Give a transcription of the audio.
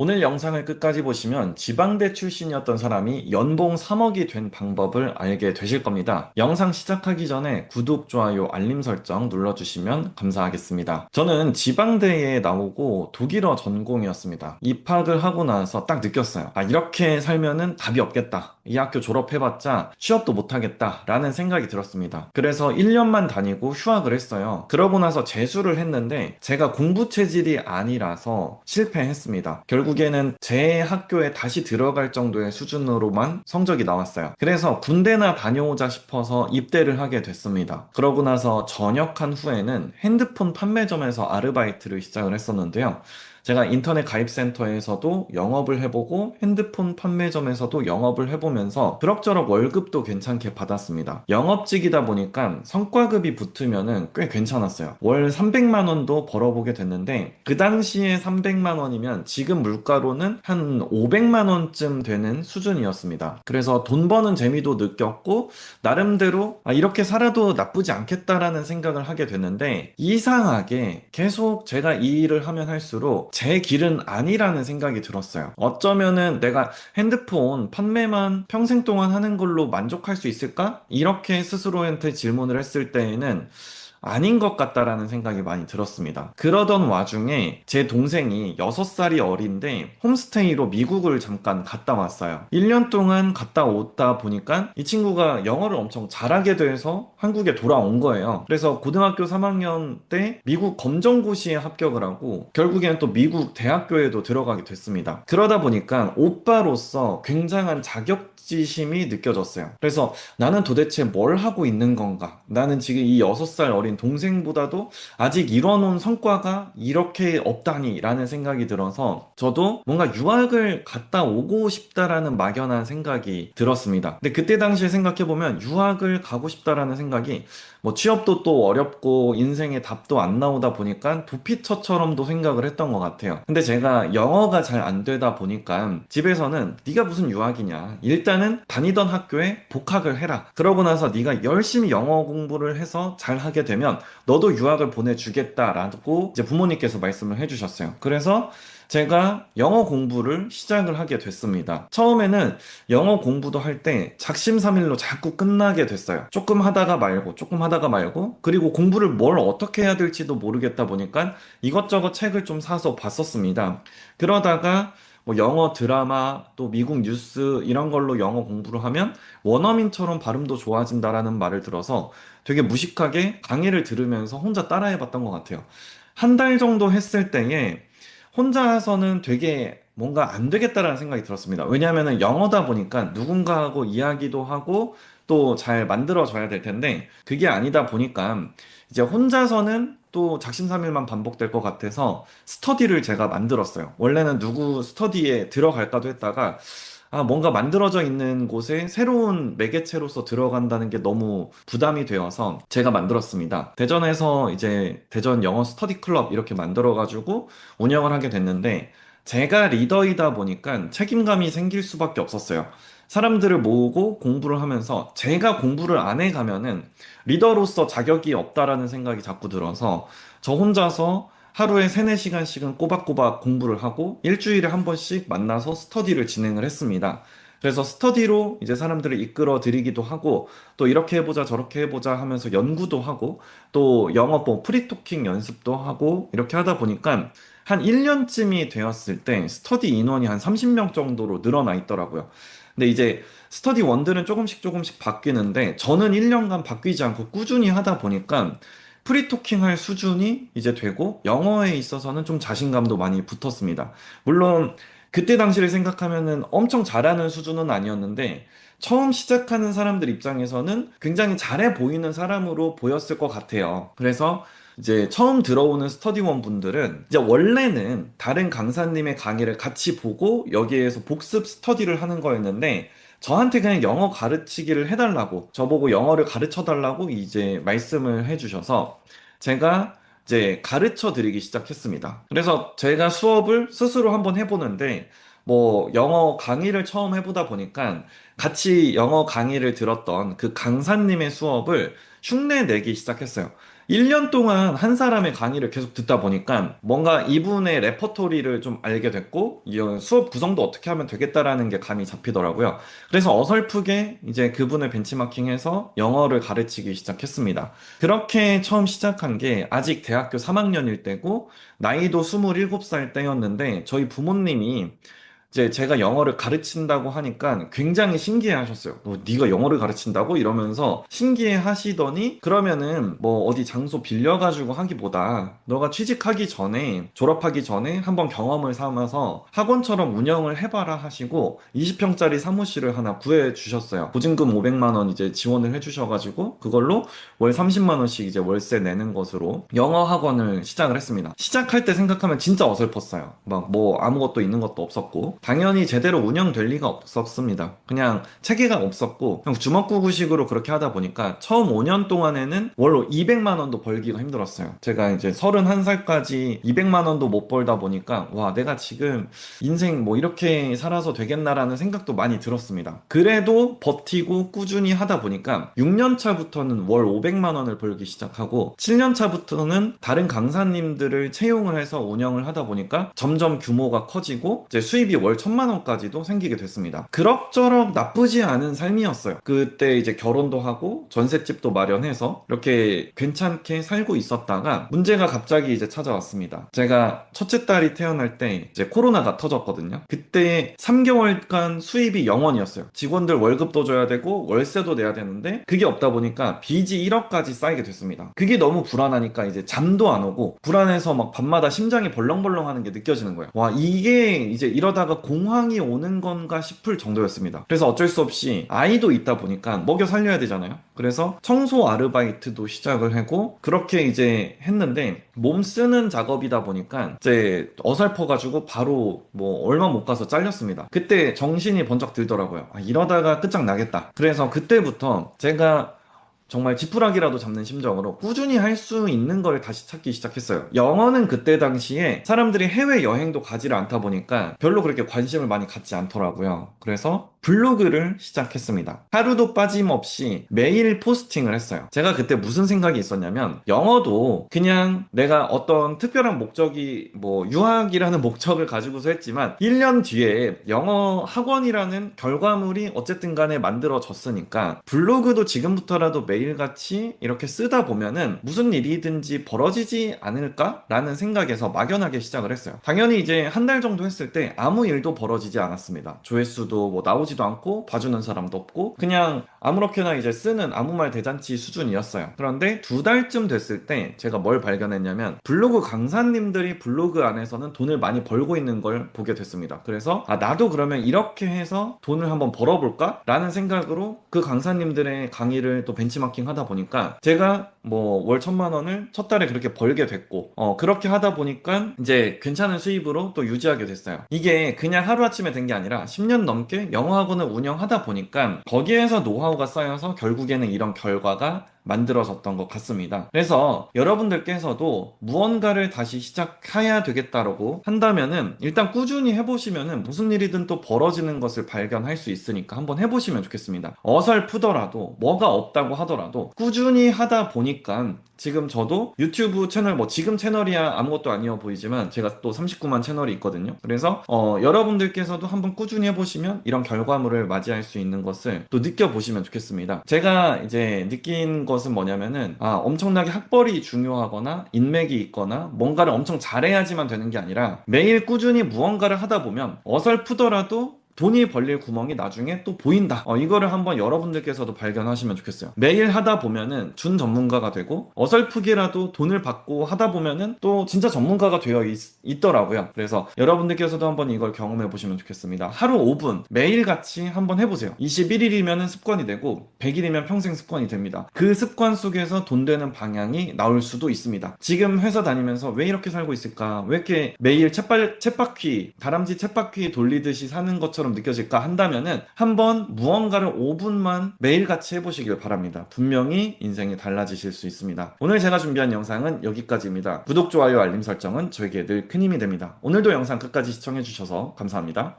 오늘 영상을 끝까지 보시면 지방대 출신이었던 사람이 연봉 3억이 된 방법을 알게 되실 겁니다. 영상 시작하기 전에 구독, 좋아요, 알림 설정 눌러주시면 감사하겠습니다. 저는 지방대에 나오고 독일어 전공이었습니다. 입학을 하고 나서 딱 느꼈어요. 이렇게 살면은 답이 없겠다. 이 학교 졸업해봤자 취업도 못하겠다 라는 생각이 들었습니다. 그래서 1년만 다니고 휴학을 했어요. 그러고 나서 재수를 했는데 제가 공부 체질이 아니라서 실패했습니다. 결국에는 제 학교에 다시 들어갈 정도의 수준으로만 성적이 나왔어요. 그래서 군대나 다녀오자 싶어서 입대를 하게 됐습니다. 그러고 나서 전역한 후에는 핸드폰 판매점에서 아르바이트를 시작을 했었는데요. 제가 인터넷 가입센터에서도 영업을 해보고 핸드폰 판매점에서도 영업을 해보면서 그럭저럭 월급도 괜찮게 받았습니다. 영업직이다 보니까 성과급이 붙으면은 꽤 괜찮았어요. 월 300만 원도 벌어보게 됐는데 그 당시에 300만 원이면 지금 물가로는 한 500만 원쯤 되는 수준이었습니다. 그래서 돈 버는 재미도 느꼈고 나름대로 이렇게 살아도 나쁘지 않겠다라는 생각을 하게 됐는데 이상하게 계속 제가 이 일을 하면 할수록 제 길은 아니라는 생각이 들었어요. 어쩌면은 내가 핸드폰 판매만 평생 동안 하는 걸로 만족할 수 있을까? 이렇게 스스로한테 질문을 했을 때에는 아닌 것 같다라는 생각이 많이 들었습니다. 그러던 와중에 제 동생이 6살이 어린데 홈스테이로 미국을 잠깐 갔다 왔어요. 1년 동안 갔다 오다 보니까 이 친구가 영어를 엄청 잘하게 돼서 한국에 돌아온 거예요. 그래서 고등학교 3학년 때 미국 검정고시에 합격을 하고 결국에는 또 미국 대학교에도 들어가게 됐습니다. 그러다 보니까 오빠로서 굉장한 자격지심이 느껴졌어요. 그래서 나는 도대체 뭘 하고 있는 건가? 나는 지금 이 6살 어린 동생보다도 아직 이뤄놓은 성과가 이렇게 없다니 라는 생각이 들어서 저도 뭔가 유학을 갔다 오고 싶다라는 막연한 생각이 들었습니다. 근데 그때 당시에 생각해보면 유학을 가고 싶다라는 생각이 뭐 취업도 또 어렵고 인생에 답도 안 나오다 보니까 도피처처럼도 생각을 했던 것 같아요. 근데 제가 영어가 잘 안 되다 보니까 집에서는 네가 무슨 유학이냐. 일단은 다니던 학교에 복학을 해라. 그러고 나서 네가 열심히 영어 공부를 해서 잘 하게 되면 너도 유학을 보내주겠다라고 이제 부모님께서 말씀을 해주셨어요. 그래서 제가 영어 공부를 시작을 하게 됐습니다. 처음에는 영어 공부도 할 때 작심삼일로 자꾸 끝나게 됐어요. 조금 하다가 말고, 조금 하다가 말고, 그리고 공부를 뭘 어떻게 해야 될지도 모르겠다 보니까 이것저것 책을 좀 사서 봤었습니다. 그러다가 뭐 영어 드라마, 또 미국 뉴스 이런 걸로 영어 공부를 하면 원어민처럼 발음도 좋아진다라는 말을 들어서 되게 무식하게 강의를 들으면서 혼자 따라해봤던 것 같아요. 한 달 정도 했을 때에 혼자서는 되게 뭔가 안 되겠다라는 생각이 들었습니다. 왜냐하면 영어다 보니까 누군가하고 이야기도 하고 또 잘 만들어져야 될 텐데 그게 아니다 보니까 이제 혼자서는 또 작심삼일만 반복될 것 같아서 스터디를 제가 만들었어요. 원래는 누구 스터디에 들어갈까도 했다가 뭔가 만들어져 있는 곳에 새로운 매개체로서 들어간다는 게 너무 부담이 되어서 제가 만들었습니다. 대전에서 이제 대전 영어 스터디 클럽 이렇게 만들어가지고 운영을 하게 됐는데 제가 리더이다 보니까 책임감이 생길 수밖에 없었어요. 사람들을 모으고 공부를 하면서 제가 공부를 안 해가면은 리더로서 자격이 없다라는 생각이 자꾸 들어서 저 혼자서 하루에 3, 4시간씩은 꼬박꼬박 공부를 하고 일주일에 한 번씩 만나서 스터디를 진행을 했습니다. 그래서 스터디로 이제 사람들을 이끌어 드리기도 하고 또 이렇게 해보자 저렇게 해보자 하면서 연구도 하고 또 영어 뭐 프리토킹 연습도 하고 이렇게 하다 보니까 한 1년쯤이 되었을 때 스터디 인원이 한 30명 정도로 늘어나 있더라고요. 근데 이제 스터디 원들은 조금씩 조금씩 바뀌는데 저는 1년간 바뀌지 않고 꾸준히 하다 보니까 프리토킹 할 수준이 이제 되고 영어에 있어서는 좀 자신감도 많이 붙었습니다. 물론 그때 당시를 생각하면은 엄청 잘하는 수준은 아니었는데 처음 시작하는 사람들 입장에서는 굉장히 잘해 보이는 사람으로 보였을 것 같아요. 그래서 이제 처음 들어오는 스터디원 분들은 이제 원래는 다른 강사님의 강의를 같이 보고 여기에서 복습 스터디를 하는 거였는데 저한테 그냥 영어 가르치기를 해달라고, 저보고 영어를 가르쳐 달라고 이제 말씀을 해주셔서 제가 이제 가르쳐 드리기 시작했습니다. 그래서 제가 수업을 스스로 한번 해보는데, 뭐, 영어 강의를 처음 해보다 보니까 같이 영어 강의를 들었던 그 강사님의 수업을 흉내 내기 시작했어요. 1년 동안 한 사람의 강의를 계속 듣다 보니까 뭔가 이분의 레퍼토리를 좀 알게 됐고, 이 수업 구성도 어떻게 하면 되겠다라는 게 감이 잡히더라고요. 그래서 어설프게 이제 그분을 벤치마킹해서 영어를 가르치기 시작했습니다. 그렇게 처음 시작한 게 아직 대학교 3학년일 때고, 나이도 27살 때였는데, 저희 부모님이 이제 제가 영어를 가르친다고 하니까 굉장히 신기해 하셨어요. 네가 영어를 가르친다고? 이러면서 신기해 하시더니 그러면은 뭐 어디 장소 빌려가지고 하기보다 너가 취직하기 전에 졸업하기 전에 한번 경험을 삼아서 학원처럼 운영을 해봐라 하시고 20평짜리 사무실을 하나 구해 주셨어요. 보증금 500만 원 이제 지원을 해 주셔가지고 그걸로 월 30만 원씩 이제 월세 내는 것으로 영어 학원을 시작을 했습니다. 시작할 때 생각하면 진짜 어설펐어요. 막 뭐 아무것도 있는 것도 없었고 당연히 제대로 운영될 리가 없었습니다. 그냥 체계가 없었고 그냥 주먹구구식으로 그렇게 하다 보니까 처음 5년 동안에는 월로 200만 원도 벌기가 힘들었어요. 제가 이제 31살까지 200만 원도 못 벌다 보니까 와 내가 지금 인생 뭐 이렇게 살아서 되겠나라는 생각도 많이 들었습니다. 그래도 버티고 꾸준히 하다 보니까 6년 차부터는 월 500만 원을 벌기 시작하고 7년 차부터는 다른 강사님들을 채용을 해서 운영을 하다 보니까 점점 규모가 커지고 이제 수입이 월 1000만 원까지도 생기게 됐습니다. 그럭저럭 나쁘지 않은 삶이었어요. 그때 이제 결혼도 하고 전셋집도 마련해서 이렇게 괜찮게 살고 있었다가 문제가 갑자기 이제 찾아왔습니다. 제가 첫째 딸이 태어날 때 이제 코로나가 터졌거든요. 그때 3개월간 수입이 0원이었어요. 직원들 월급도 줘야 되고 월세도 내야 되는데 그게 없다 보니까 빚이 1억까지 쌓이게 됐습니다. 그게 너무 불안하니까 이제 잠도 안 오고 불안해서 막 밤마다 심장이 벌렁벌렁 하는 게 느껴지는 거예요. 와, 이게 이제 이러다가 공황이 오는 건가 싶을 정도였습니다. 그래서 어쩔 수 없이 아이도 있다 보니까 먹여 살려야 되잖아요. 그래서 청소 아르바이트도 시작을 하고 그렇게 이제 했는데 몸 쓰는 작업이다 보니까 이제 어설퍼가지고 바로 뭐 얼마 못 가서 잘렸습니다. 그때 정신이 번쩍 들더라고요. 아, 이러다가 끝장나겠다. 그래서 그때부터 제가 정말 지푸라기라도 잡는 심정으로 꾸준히 할 수 있는 걸 다시 찾기 시작했어요. 영어는 그때 당시에 사람들이 해외여행도 가지를 않다 보니까 별로 그렇게 관심을 많이 갖지 않더라고요. 그래서 블로그를 시작했습니다. 하루도 빠짐없이 매일 포스팅을 했어요. 제가 그때 무슨 생각이 있었냐면 영어도 그냥 내가 어떤 특별한 목적이 뭐 유학이라는 목적을 가지고서 했지만 1년 뒤에 영어 학원이라는 결과물이 어쨌든 간에 만들어졌으니까 블로그도 지금부터라도 매일같이 이렇게 쓰다 보면은 무슨 일이든지 벌어지지 않을까라는 생각에서 막연하게 시작을 했어요. 당연히 이제 한 달 정도 했을 때 아무 일도 벌어지지 않았습니다. 조회수도 뭐 나오지도 않고 봐주는 사람도 없고 그냥 아무렇게나 이제 쓰는 아무 말 대잔치 수준이었어요. 그런데 2달쯤 됐을 때 제가 뭘 발견했냐면 블로그 강사님들이 블로그 안에서는 돈을 많이 벌고 있는 걸 보게 됐습니다. 그래서 아 나도 그러면 이렇게 해서 돈을 한번 벌어볼까? 라는 생각으로 그 강사님들의 강의를 또 벤치마킹 하다 보니까 제가 뭐 월 1000만 원을 첫 달에 그렇게 벌게 됐고 그렇게 하다 보니까 이제 괜찮은 수입으로 또 유지하게 됐어요. 이게 그냥 하루아침에 된 게 아니라 10년 넘게 영어학원을 운영하다 보니까 거기에서 노하우가 쌓여서 결국에는 이런 결과가 만들어졌던 것 같습니다. 그래서 여러분들께서도 무언가를 다시 시작해야 되겠다라고 한다면은 일단 꾸준히 해보시면은 무슨 일이든 또 벌어지는 것을 발견할 수 있으니까 한번 해보시면 좋겠습니다. 어설프더라도 뭐가 없다고 하더라도 꾸준히 하다 보니까 지금 저도 유튜브 채널 뭐 지금 채널이야 아무것도 아니어 보이지만 제가 또 39만 채널이 있거든요. 그래서 여러분들께서도 한번 꾸준히 해보시면 이런 결과물을 맞이할 수 있는 것을 또 느껴보시면 좋겠습니다. 제가 이제 느낀 것은 뭐냐면은 엄청나게 학벌이 중요하거나 인맥이 있거나 뭔가를 엄청 잘해야지만 되는 게 아니라 매일 꾸준히 무언가를 하다 보면 어설프더라도 돈이 벌릴 구멍이 나중에 또 보인다. 이거를 한번 여러분들께서도 발견하시면 좋겠어요. 매일 하다 보면은 준 전문가가 되고 어설프게라도 돈을 받고 하다 보면은 또 진짜 전문가가 되어 있더라고요. 그래서 여러분들께서도 한번 이걸 경험해 보시면 좋겠습니다. 하루 5분 매일같이 한번 해보세요. 21일이면 습관이 되고 100일이면 평생 습관이 됩니다. 그 습관 속에서 돈 되는 방향이 나올 수도 있습니다. 지금 회사 다니면서 왜 이렇게 살고 있을까? 왜 이렇게 매일 쳇바퀴 다람쥐 쳇바퀴 돌리듯이 사는 것처럼 느껴질까 한다면은 한번 무언가를 5분만 매일같이 해보시길 바랍니다. 분명히 인생이 달라지실 수 있습니다. 오늘 제가 준비한 영상은 여기까지입니다. 구독, 좋아요, 알림 설정은 저에게 늘 큰 힘이 됩니다. 오늘도 영상 끝까지 시청해주셔서 감사합니다.